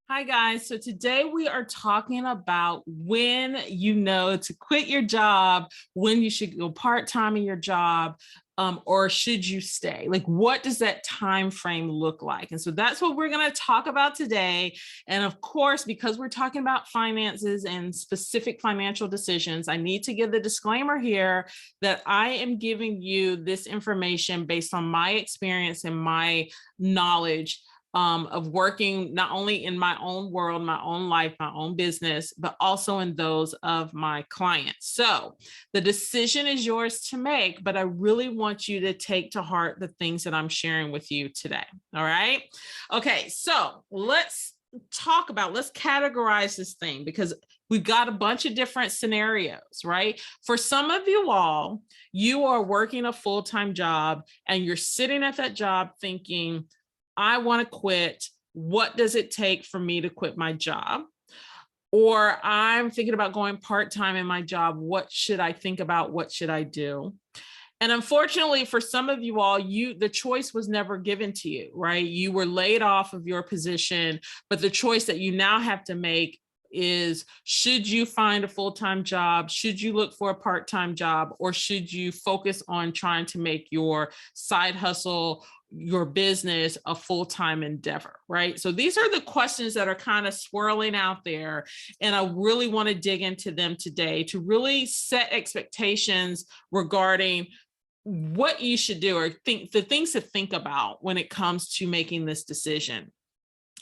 Hi guys, so today we are talking about when you know to quit your job, when you should go part-time in your job, or should you stay? Like, what does that time frame look like? And so that's what we're going to talk about today. And of course, because we're talking about finances and specific financial decisions, I need to give the disclaimer here that I am giving you this information based on my experience and my knowledge of working not only in my own world, my own life, my own business, but also in those of my clients. So the decision is yours to make, but I really want you to take to heart the things that I'm sharing with you today. All right. Okay. So let's categorize this thing because we've got a bunch of different scenarios, right? For some of you all, you are working a full-time job and you're sitting at that job thinking, I want to quit. What does it take for me to quit my job? Or I'm thinking about going part-time in my job. What should I think about? What should I do? And unfortunately, for some of you all, the choice was never given to you, right? You were laid off of your position, but the choice that you now have to make is, should you find a full-time job? Should you look for a part-time job? Or should you focus on trying to make your side hustle, your business, a full-time endeavor, right? So these are the questions that are kind of swirling out there. And I really want to dig into them today to really set expectations regarding what you should do, or think the things to think about when it comes to making this decision.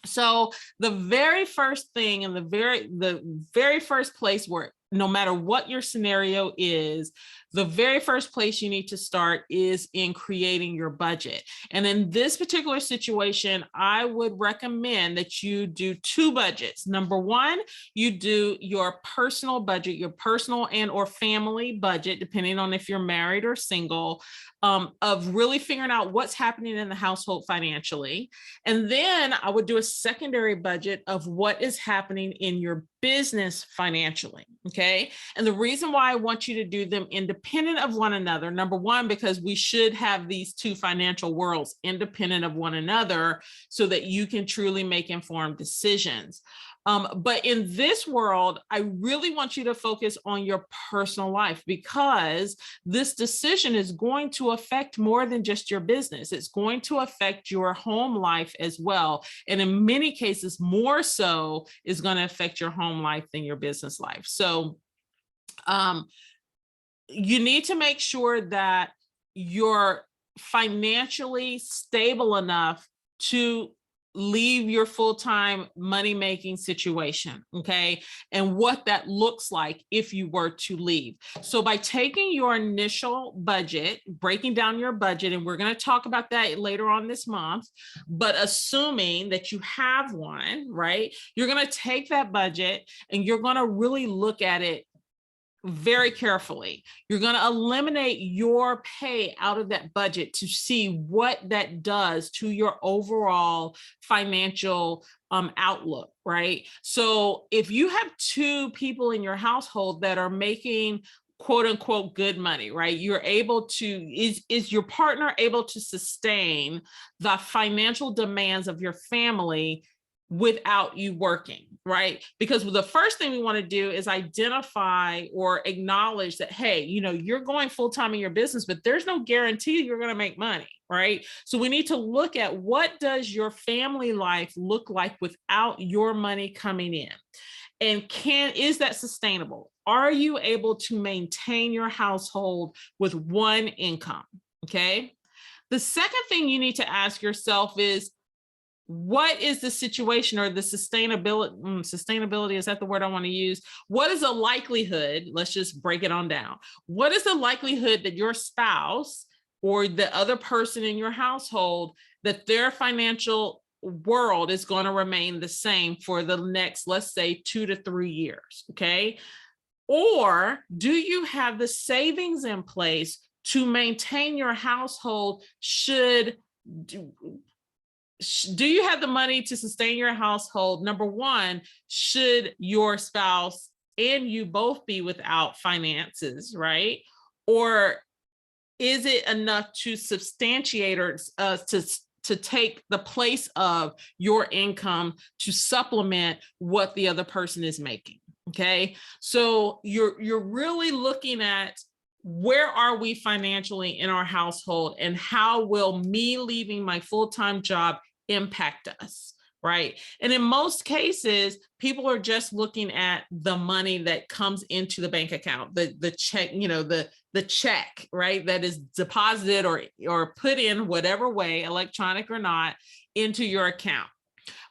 So the very first thing and the very first place where, no matter what your scenario is, the very first place you need to start is in creating your budget. And in this particular situation, I would recommend that you do two budgets. Number one, you do your personal budget, your personal and or family budget, depending on if you're married or single, of really figuring out what's happening in the household financially. And then I would do a secondary budget of what is happening in your business financially. Okay. And the reason why I want you to do them independent of one another, number one, because we should have these two financial worlds independent of one another so that you can truly make informed decisions. But in this world, I really want you to focus on your personal life, because this decision is going to affect more than just your business. It's going to affect your home life as well. And in many cases, more so is going to affect your home life than your business life. So you need to make sure that you're financially stable enough to leave your full-time money-making situation, okay? And what that looks like if you were to leave. So by taking your initial budget, breaking down your budget, and we're going to talk about that later on this month, but assuming that you have one, right? You're going to take that budget and you're going to really look at it very carefully. You're going to eliminate your pay out of that budget to see what that does to your overall financial outlook, right? So if you have two people in your household that are making quote unquote good money, right? You're able to, is your partner able to sustain the financial demands of your family without you working, right? Because the first thing we want to do is identify or acknowledge that, hey, you're going full-time in your business, but there's no guarantee you're going to make money, right? So we need to look at, what does your family life look like without your money coming in? And is that sustainable? Are you able to maintain your household with one income? Okay. The second thing you need to ask yourself is, what is the situation, or the sustainability, is that the word I want to use? What is the likelihood? Let's just break it on down. What is the likelihood that your spouse or the other person in your household, that their financial world is going to remain the same for the next, let's say, 2 to 3 years? Okay. Or do you have the savings in place to maintain your household? Do you have the money to sustain your household? Number one, should your spouse and you both be without finances, right? Or is it enough to substantiate, or to take the place of your income to supplement what the other person is making. Okay, so you're really looking at where are we financially in our household, and how will me leaving my full-time job impact us, right? And in most cases, people are just looking at the money that comes into the bank account, the check, the check, right, that is deposited or put in whatever way, electronic or not, into your account.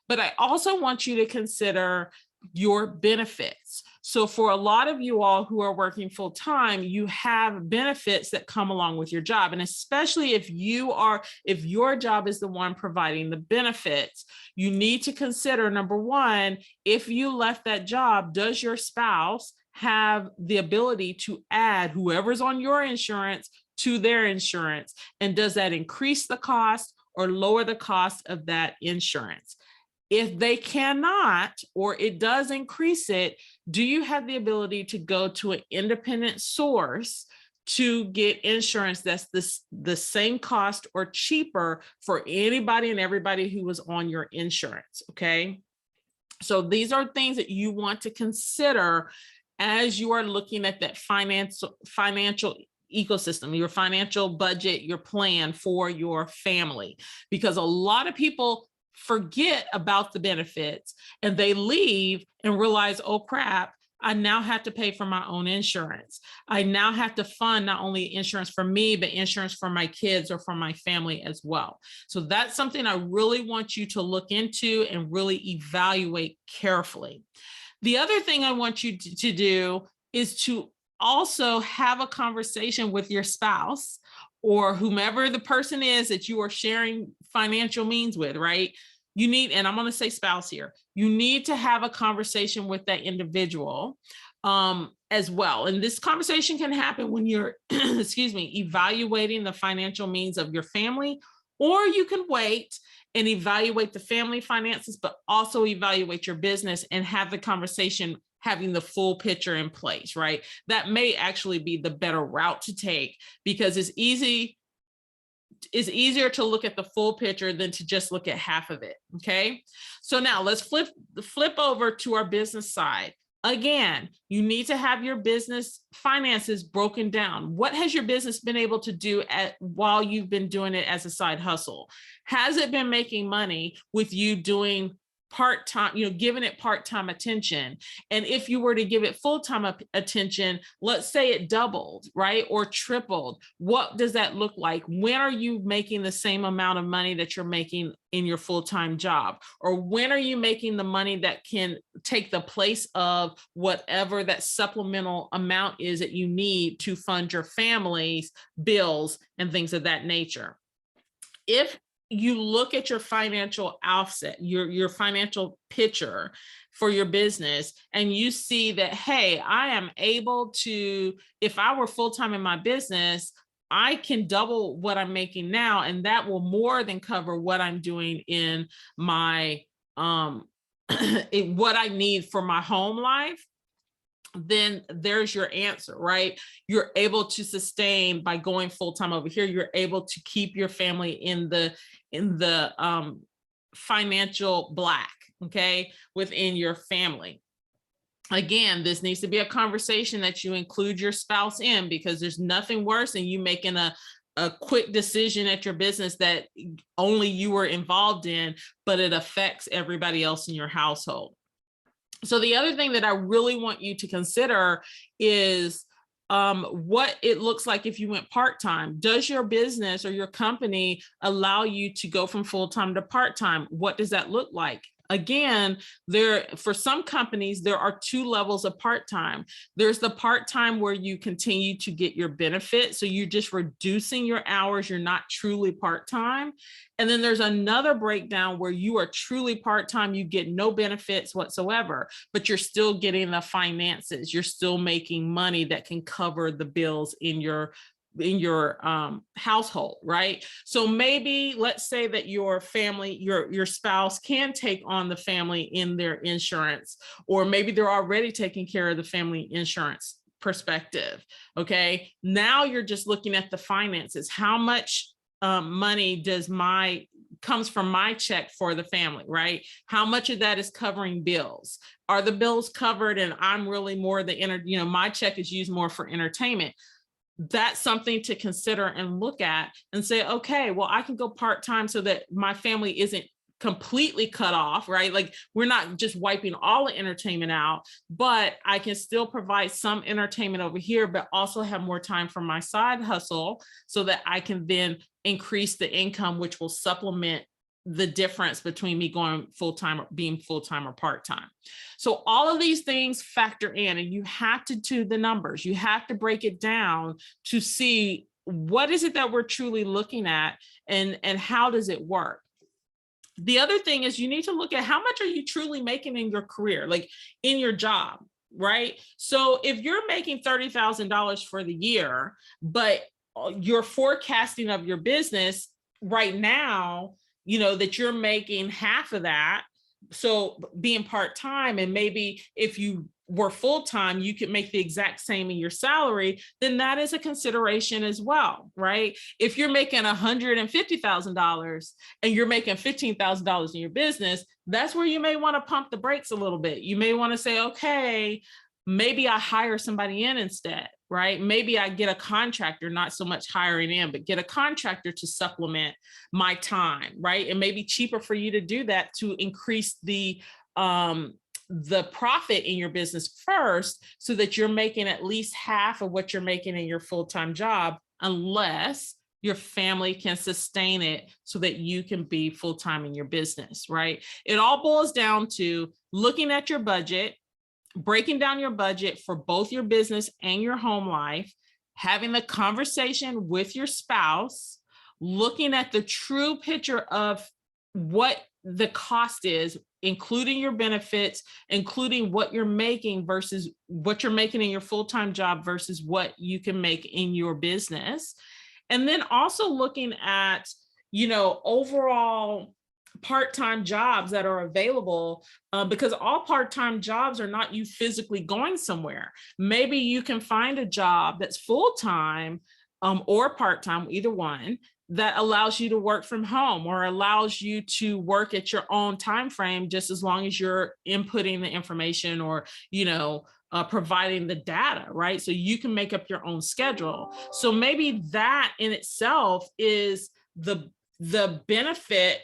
But I also want you to consider your benefits. So for a lot of you all who are working full time, you have benefits that come along with your job. And especially if your job is the one providing the benefits, you need to consider, number one, if you left that job, does your spouse have the ability to add whoever's on your insurance to their insurance? And does that increase the cost or lower the cost of that insurance? If they cannot, or it does increase it, do you have the ability to go to an independent source to get insurance that's the same cost or cheaper for anybody and everybody who was on your insurance? Okay. So these are things that you want to consider as you are looking at that financial ecosystem, your financial budget, your plan for your family, because a lot of people forget about the benefits and they leave and realize, oh crap, I now have to pay for my own insurance. I now have to fund not only insurance for me, but insurance for my kids or for my family as well. So that's something I really want you to look into and really evaluate carefully. The other thing I want you to do is to also have a conversation with your spouse or whomever the person is that you are sharing financial means with, right? You need, and I'm going to say spouse here, you need to have a conversation with that individual as well. And this conversation can happen when you're, excuse me, evaluating the financial means of your family, or you can wait and evaluate the family finances, but also evaluate your business and have the conversation having the full picture in place, right? That may actually be the better route to take, because it's easier to look at the full picture than to just look at half of it. Okay. So now let's flip over to our business side. Again, you need to have your business finances broken down. What has your business been able to do while you've been doing it as a side hustle? Has it been making money with you doing part-time, giving it part-time attention? And if you were to give it full-time attention, let's say it doubled, right? Or tripled. What does that look like? When are you making the same amount of money that you're making in your full-time job? Or when are you making the money that can take the place of whatever that supplemental amount is that you need to fund your family's bills and things of that nature? If you look at your financial offset, your financial picture for your business, and you see that, hey, I am able to, if I were full-time in my business, I can double what I'm making now, and that will more than cover what I'm doing in my, what I need for my home life, then there's your answer, right? You're able to sustain by going full-time over here. You're able to keep your family in the financial black, okay, within your family. Again, this needs to be a conversation that you include your spouse in, because there's nothing worse than you making a quick decision at your business that only you were involved in, but it affects everybody else in your household. So the other thing that I really want you to consider is what it looks like if you went part-time. Does your business or your company allow you to go from full-time to part-time? What does that look like? Again, for some companies, there are two levels of part-time. There's the part-time where you continue to get your benefit. So you're just reducing your hours. You're not truly part-time. And then there's another breakdown where you are truly part-time. You get no benefits whatsoever, but you're still getting the finances. You're still making money that can cover the bills in your household, right? So maybe let's say that your family, your spouse can take on the family in their insurance, or maybe they're already taking care of the family insurance perspective. Okay. Now you're just looking at the finances. How much money does my comes from my check for the family, right? How much of that is covering bills? Are the bills covered and I'm really more my check is used more for entertainment? That's something to consider and look at and say, okay, well, I can go part-time so that my family isn't completely cut off, right? Like we're not just wiping all the entertainment out, but I can still provide some entertainment over here, but also have more time for my side hustle so that I can then increase the income, which will supplement the difference between me going full-time or being full-time or part-time. So all of these things factor in, and you have to do the numbers. You have to break it down to see what is it that we're truly looking at and how does it work. The other thing is you need to look at how much are you truly making in your career, like in your job, right? So if you're making $30,000 for the year, but your forecasting of your business right now, that you're making half of that. So being part-time, and maybe if you were full-time, you could make the exact same in your salary, then that is a consideration as well, right? If you're making $150,000 and you're making $15,000 in your business, that's where you may want to pump the brakes a little bit. You may want to say, okay, maybe I hire somebody in instead, right? Maybe I get a contractor, not so much hiring in, but get a contractor to supplement my time, right? It may be cheaper for you to do that to increase the profit in your business first, so that you're making at least half of what you're making in your full-time job, unless your family can sustain it so that you can be full-time in your business, right? It all boils down to looking at your budget, breaking down your budget for both your business and your home life, having the conversation with your spouse, looking at the true picture of what the cost is, including your benefits, including what you're making versus what you're making in your full-time job versus what you can make in your business. And then also looking at, overall part-time jobs that are available, because all part-time jobs are not you physically going somewhere. Maybe you can find a job that's full-time or part-time, either one, that allows you to work from home or allows you to work at your own time frame, just as long as you're inputting the information or providing the data, right? So you can make up your own schedule. So maybe that in itself is the benefit.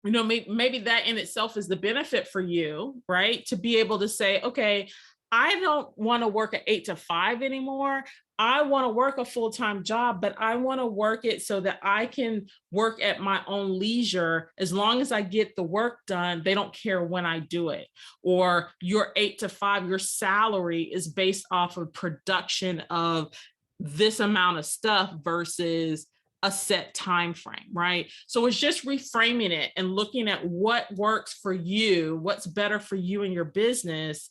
Maybe that in itself is the benefit for you, right? To be able to say, okay, I don't want to work at 8 to 5 anymore. I want to work a full-time job, but I want to work it so that I can work at my own leisure. As long as I get the work done, they don't care when I do it. Or your 8 to 5, your salary is based off of production of this amount of stuff versus a set time frame, right? So it's just reframing it and looking at what works for you, what's better for you and your business,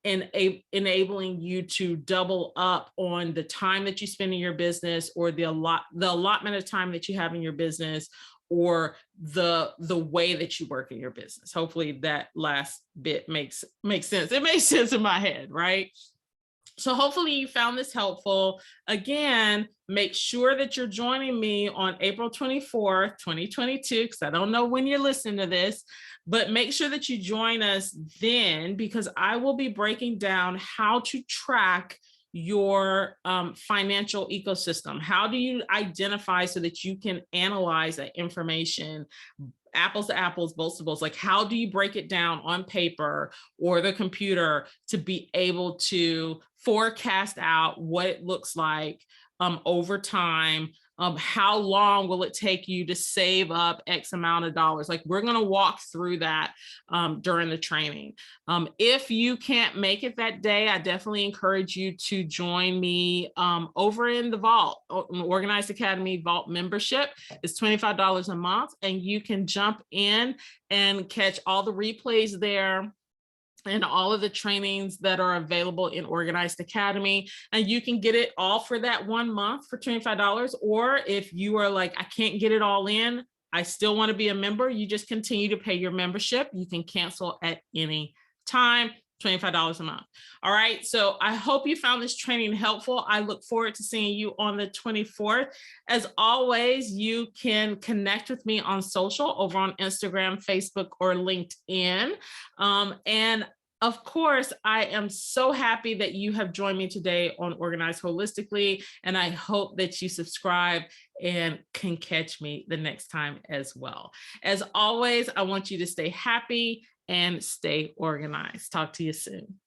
and enabling you to double up on the time that you spend in your business, or the allotment of time that you have in your business, or the way that you work in your business. Hopefully that last bit makes sense. It makes sense in my head, right? So hopefully you found this helpful. Again, make sure that you're joining me on April 24th, 2022, because I don't know when you're listening to this, but make sure that you join us then, because I will be breaking down how to track your financial ecosystem. How do you identify so that you can analyze that information, apples to apples, bolts to bolts? Like, how do you break it down on paper or the computer to be able to forecast out what it looks like over time? How long will it take you to save up X amount of dollars? Like, we're going to walk through that during the training. If you can't make it that day, I definitely encourage you to join me over in the Vault, Organized Academy Vault membership. It's $25 a month, and you can jump in and catch all the replays there and all of the trainings that are available in Organized Academy. And you can get it all for that 1 month for $25. Or if you are like, I can't get it all in, I still want to be a member, you just continue to pay your membership. You can cancel at any time. $25 a month. All right. So I hope you found this training helpful. I look forward to seeing you on the 24th. As always, you can connect with me on social over on Instagram, Facebook, or LinkedIn. And of course, I am so happy that you have joined me today on Organize Holistically, and I hope that you subscribe and can catch me the next time as well. As always, I want you to stay happy and stay organized. Talk to you soon.